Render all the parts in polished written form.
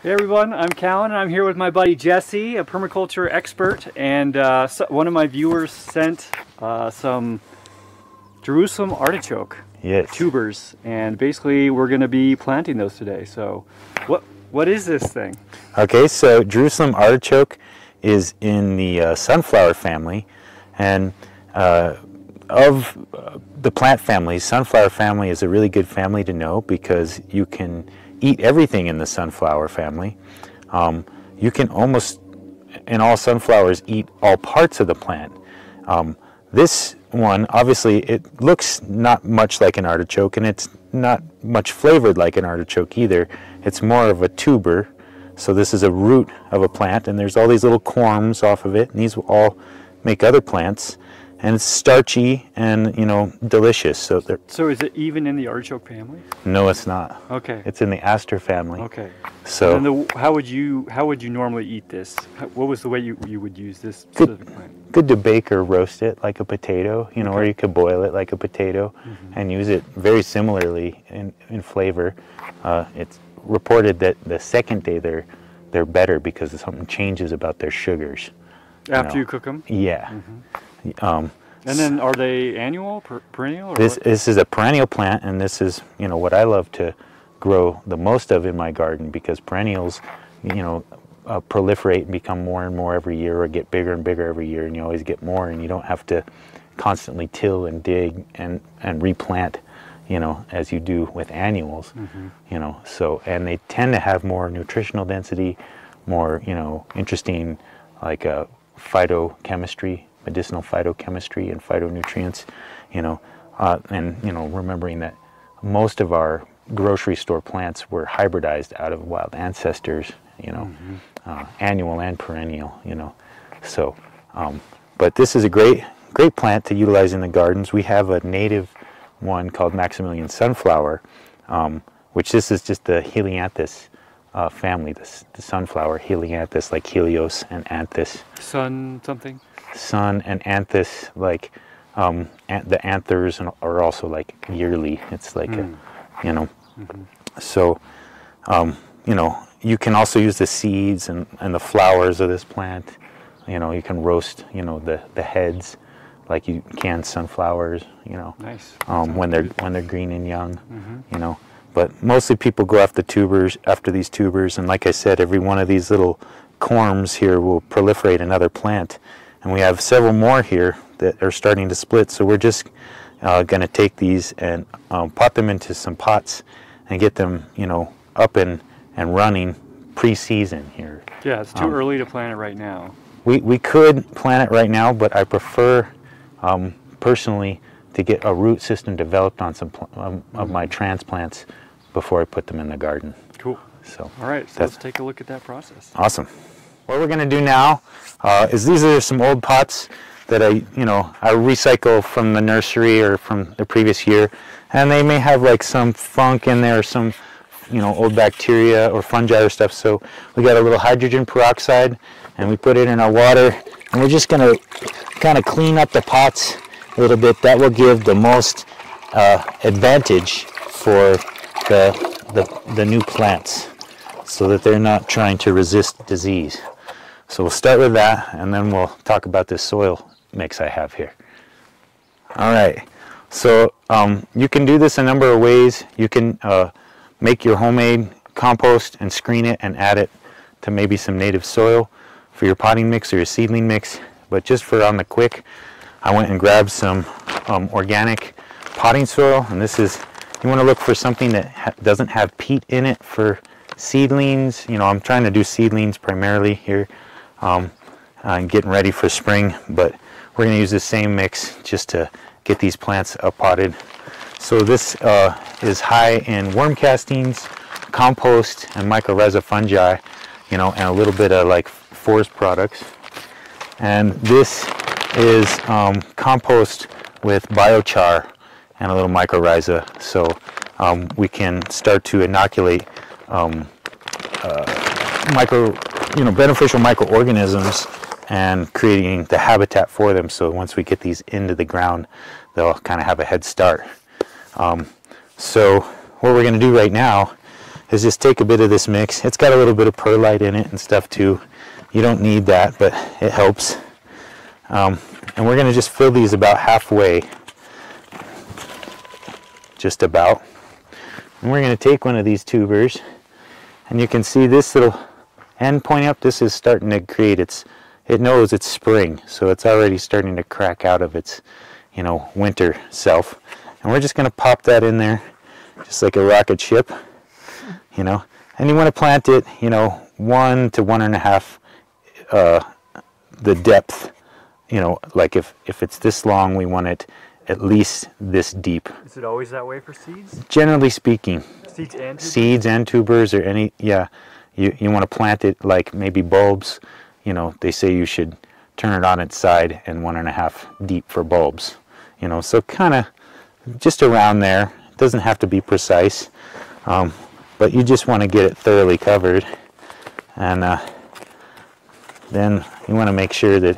Hey everyone, I'm Callan and I'm here with my buddy Jesse, a permaculture expert, and one of my viewers sent some Jerusalem artichoke tubers, and basically we're going to be planting those today. So what is this thing? Okay, so Jerusalem artichoke is in the sunflower family, and of the plant families, sunflower family is a really good family to know because you can eat everything in the sunflower family. You can almost, in all sunflowers, eat all parts of the plant. This one, obviously, it looks not much like an artichoke, and it's not much flavored like an artichoke either. It's more of a tuber. So this is a root of a plant, and there's all these little corms off of it, and these will all make other plants. And it's starchy and, you know, delicious. So is it even in the artichoke family? No, it's not. Okay. It's in the aster family. Okay. So and how would you normally eat this? What was the way you would use this specific plant? Good to bake or roast it like a potato, you know, or you could boil it like a potato and use it very similarly in flavor. It's reported that the second day they're better because something changes about their sugars. After you cook them? Yeah. And then are they annual, perennial? Or this is a perennial plant, and this is, you know, what I love to grow the most of in my garden, because perennials, you know, proliferate and become more and more every year, or get bigger and bigger every year, and you always get more, and you don't have to constantly till and dig and replant, you know, as you do with annuals. You know, so, and they tend to have more nutritional density, more, you know, interesting like phytochemistry, medicinal phytochemistry and phytonutrients, you know, and, you know, remembering that most of our grocery store plants were hybridized out of wild ancestors, you know, annual and perennial, you know. So, but this is a great plant to utilize in the gardens. We have a native one called Maximilian sunflower, which this is just the Helianthus family, the sunflower, Helianthus, like Helios and Anthus. Sun something? Sun and Anthus, like the anthers are also like yearly. It's like a, you know, so you know, you can also use the seeds and the flowers of this plant. You know, you can roast, you know, the heads like you can sunflowers, you know. Nice. When they're green and young, you know. But mostly people go after these tubers, and like I said, every one of these little corms here will proliferate another plant. And we have several more here that are starting to split, so we're just going to take these and pot them into some pots and get them, you know, up and running pre-season here. Yeah, it's too early to plant it right now. We could plant it right now, but I prefer personally to get a root system developed on some of my transplants before I put them in the garden. Cool. So all right, so let's take a look at that process. Awesome. What we're going to do now is these are some old pots that I recycle from the nursery or from the previous year, and they may have like some funk in there, some, you know, old bacteria or fungi or stuff. So we got a little hydrogen peroxide, and we put it in our water, and we're just going to kind of clean up the pots a little bit. That will give the most advantage for the new plants, so that they're not trying to resist disease. So we'll start with that, and then we'll talk about this soil mix I have here. All right, so you can do this a number of ways. You can make your homemade compost and screen it and add it to maybe some native soil for your potting mix or your seedling mix. But just for on the quick, I went and grabbed some organic potting soil, and this is, you want to look for something that doesn't have peat in it for seedlings. You know, I'm trying to do seedlings primarily here, and getting ready for spring, but we're going to use the same mix just to get these plants up-potted. So this is high in worm castings, compost, and mycorrhiza fungi, you know, and a little bit of like forest products. And this is compost with biochar and a little mycorrhiza, so we can start to inoculate beneficial microorganisms and creating the habitat for them. So once we get these into the ground, they'll kind of have a head start. So what we're going to do right now is just take a bit of this mix. It's got a little bit of perlite in it and stuff too. You don't need that, but it helps. And we're going to just fill these about halfway, just about. And we're going to take one of these tubers, and you can see this little end pointing up. This is starting to create it knows it's spring, so it's already starting to crack out of its, you know, winter self. And we're just going to pop that in there, just like a rocket ship, you know. And you want to plant it, you know, 1 to 1.5 the depth, you know, like if it's this long, we want it at least this deep. Is it always that way for seeds? Generally speaking. Seeds and tubers? Seeds and tubers, or any, yeah. You want to plant it like maybe bulbs. You know, they say you should turn it on its side and 1.5 deep for bulbs. You know, so kind of just around there. It doesn't have to be precise, but you just want to get it thoroughly covered. And then you want to make sure that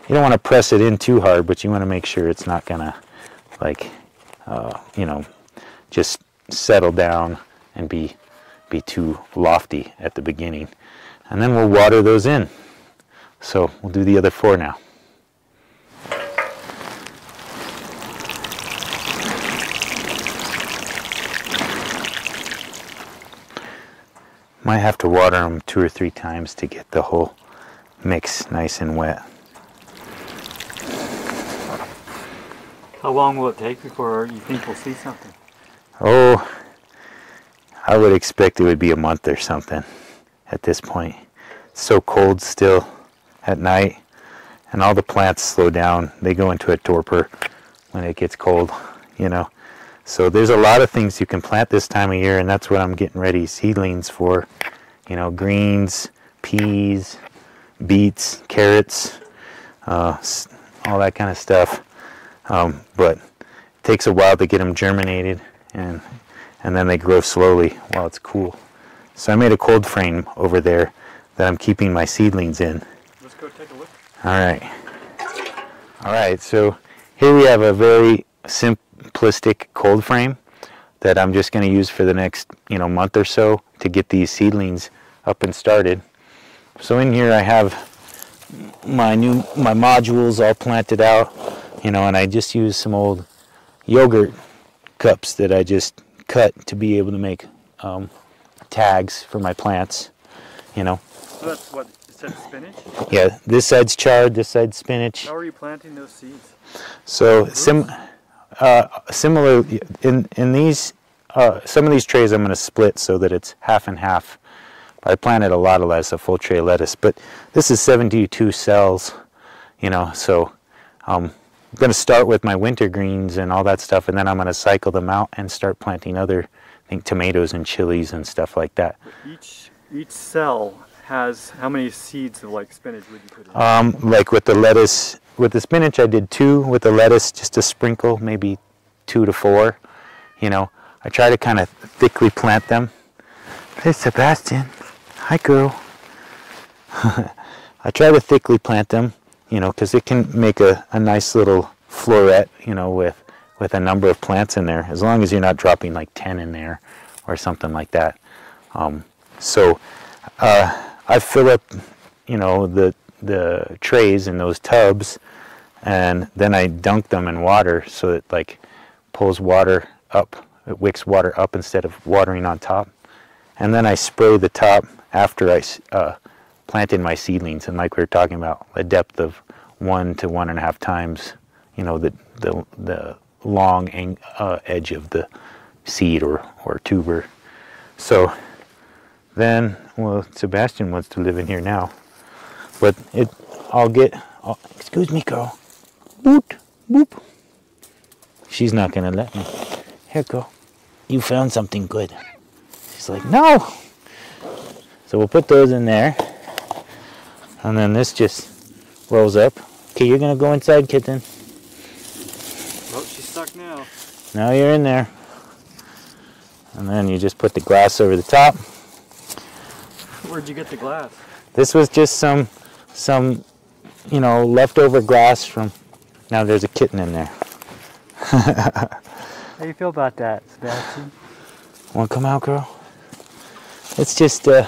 you don't want to press it in too hard, but you want to make sure it's not going to, like, you know, just settle down and be too lofty at the beginning. And then we'll water those in. So we'll do the other 4 now. Might have to water them 2 or 3 times to get the whole mix nice and wet. How long will it take before you think we'll see something? Oh, I would expect it would be a month or something at this point. It's so cold still at night, and all the plants slow down. They go into a torpor when it gets cold, you know. So there's a lot of things you can plant this time of year, and that's what I'm getting ready seedlings for. You know, greens, peas, beets, carrots, all that kind of stuff. But it takes a while to get them germinated, and then they grow slowly while it's cool. So I made a cold frame over there that I'm keeping my seedlings in. Let's go take a look. All right, so here we have a very simplistic cold frame that I'm just going to use for the next, you know, month or so to get these seedlings up and started. So in here I have my modules all planted out, you know, and I just use some old yogurt cups that I just cut to be able to make tags for my plants, you know. So that's what, instead of spinach? Yeah, this side's chard, this side's spinach. How are you planting those seeds? So similar in these, some of these trays I'm going to split so that it's half and half. I planted a lot of lettuce, a full tray of lettuce, but this is 72 cells, you know, so I'm going to start with my winter greens and all that stuff, and then I'm going to cycle them out and start planting other, I think, tomatoes and chilies and stuff like that. Each cell has, how many seeds of like spinach would you put in? Like with the lettuce, with the spinach I did 2, with the lettuce just a sprinkle, maybe 2 to 4, you know. I try to kind of thickly plant them. Hey Sebastian, hi girl. I try to thickly plant them, you know, because it can make a nice little floret, you know, with a number of plants in there, as long as you're not dropping like 10 in there or something like that. So I fill up, you know, the trays in those tubs, and then I dunk them in water so it like pulls water up, it wicks water up instead of watering on top. And then I spray the top after I planted my seedlings, and like we were talking about, a depth of 1 to 1.5 times, you know, the long edge of the seed or tuber. So then, well, Sebastian wants to live in here now, but excuse me, girl. Boop, boop. She's not gonna let me. Here, girl. You found something good. She's like, no. So we'll put those in there, and then this just rolls up. Okay, you're gonna go inside, kitten. Oh, she's stuck now. Now you're in there. And then you just put the glass over the top. Where'd you get the glass? This was just some you know, leftover glass from, now there's a kitten in there. How do you feel about that, Sebastian? Want to come out, girl? it's just the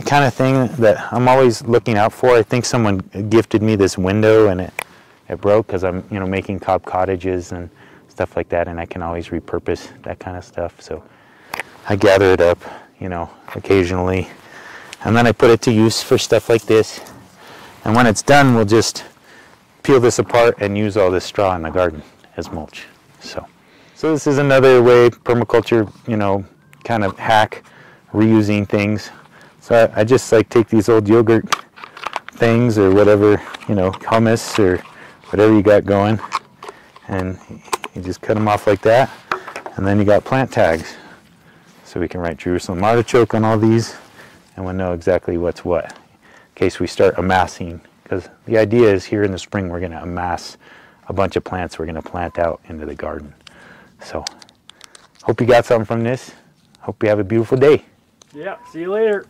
kind of thing that I'm always looking out for. I think someone gifted me this window and it broke because I'm, you know, making cob cottages and stuff like that, and I can always repurpose that kind of stuff. So I gather it up, you know, occasionally, and then I put it to use for stuff like this. And when it's done, we'll just peel this apart and use all this straw in the garden as mulch. So this is another way, permaculture, you know, kind of hack, reusing things. So I just like take these old yogurt things or whatever, you know, hummus or whatever you got going, and you just cut them off like that, and then you got plant tags. So we can write Jerusalem artichoke on all these, and we'll know exactly what's what in case we start amassing, because the idea is here in the spring we're going to amass a bunch of plants we're going to plant out into the garden. So hope you got something from this. Hope you have a beautiful day. Yeah, see you later.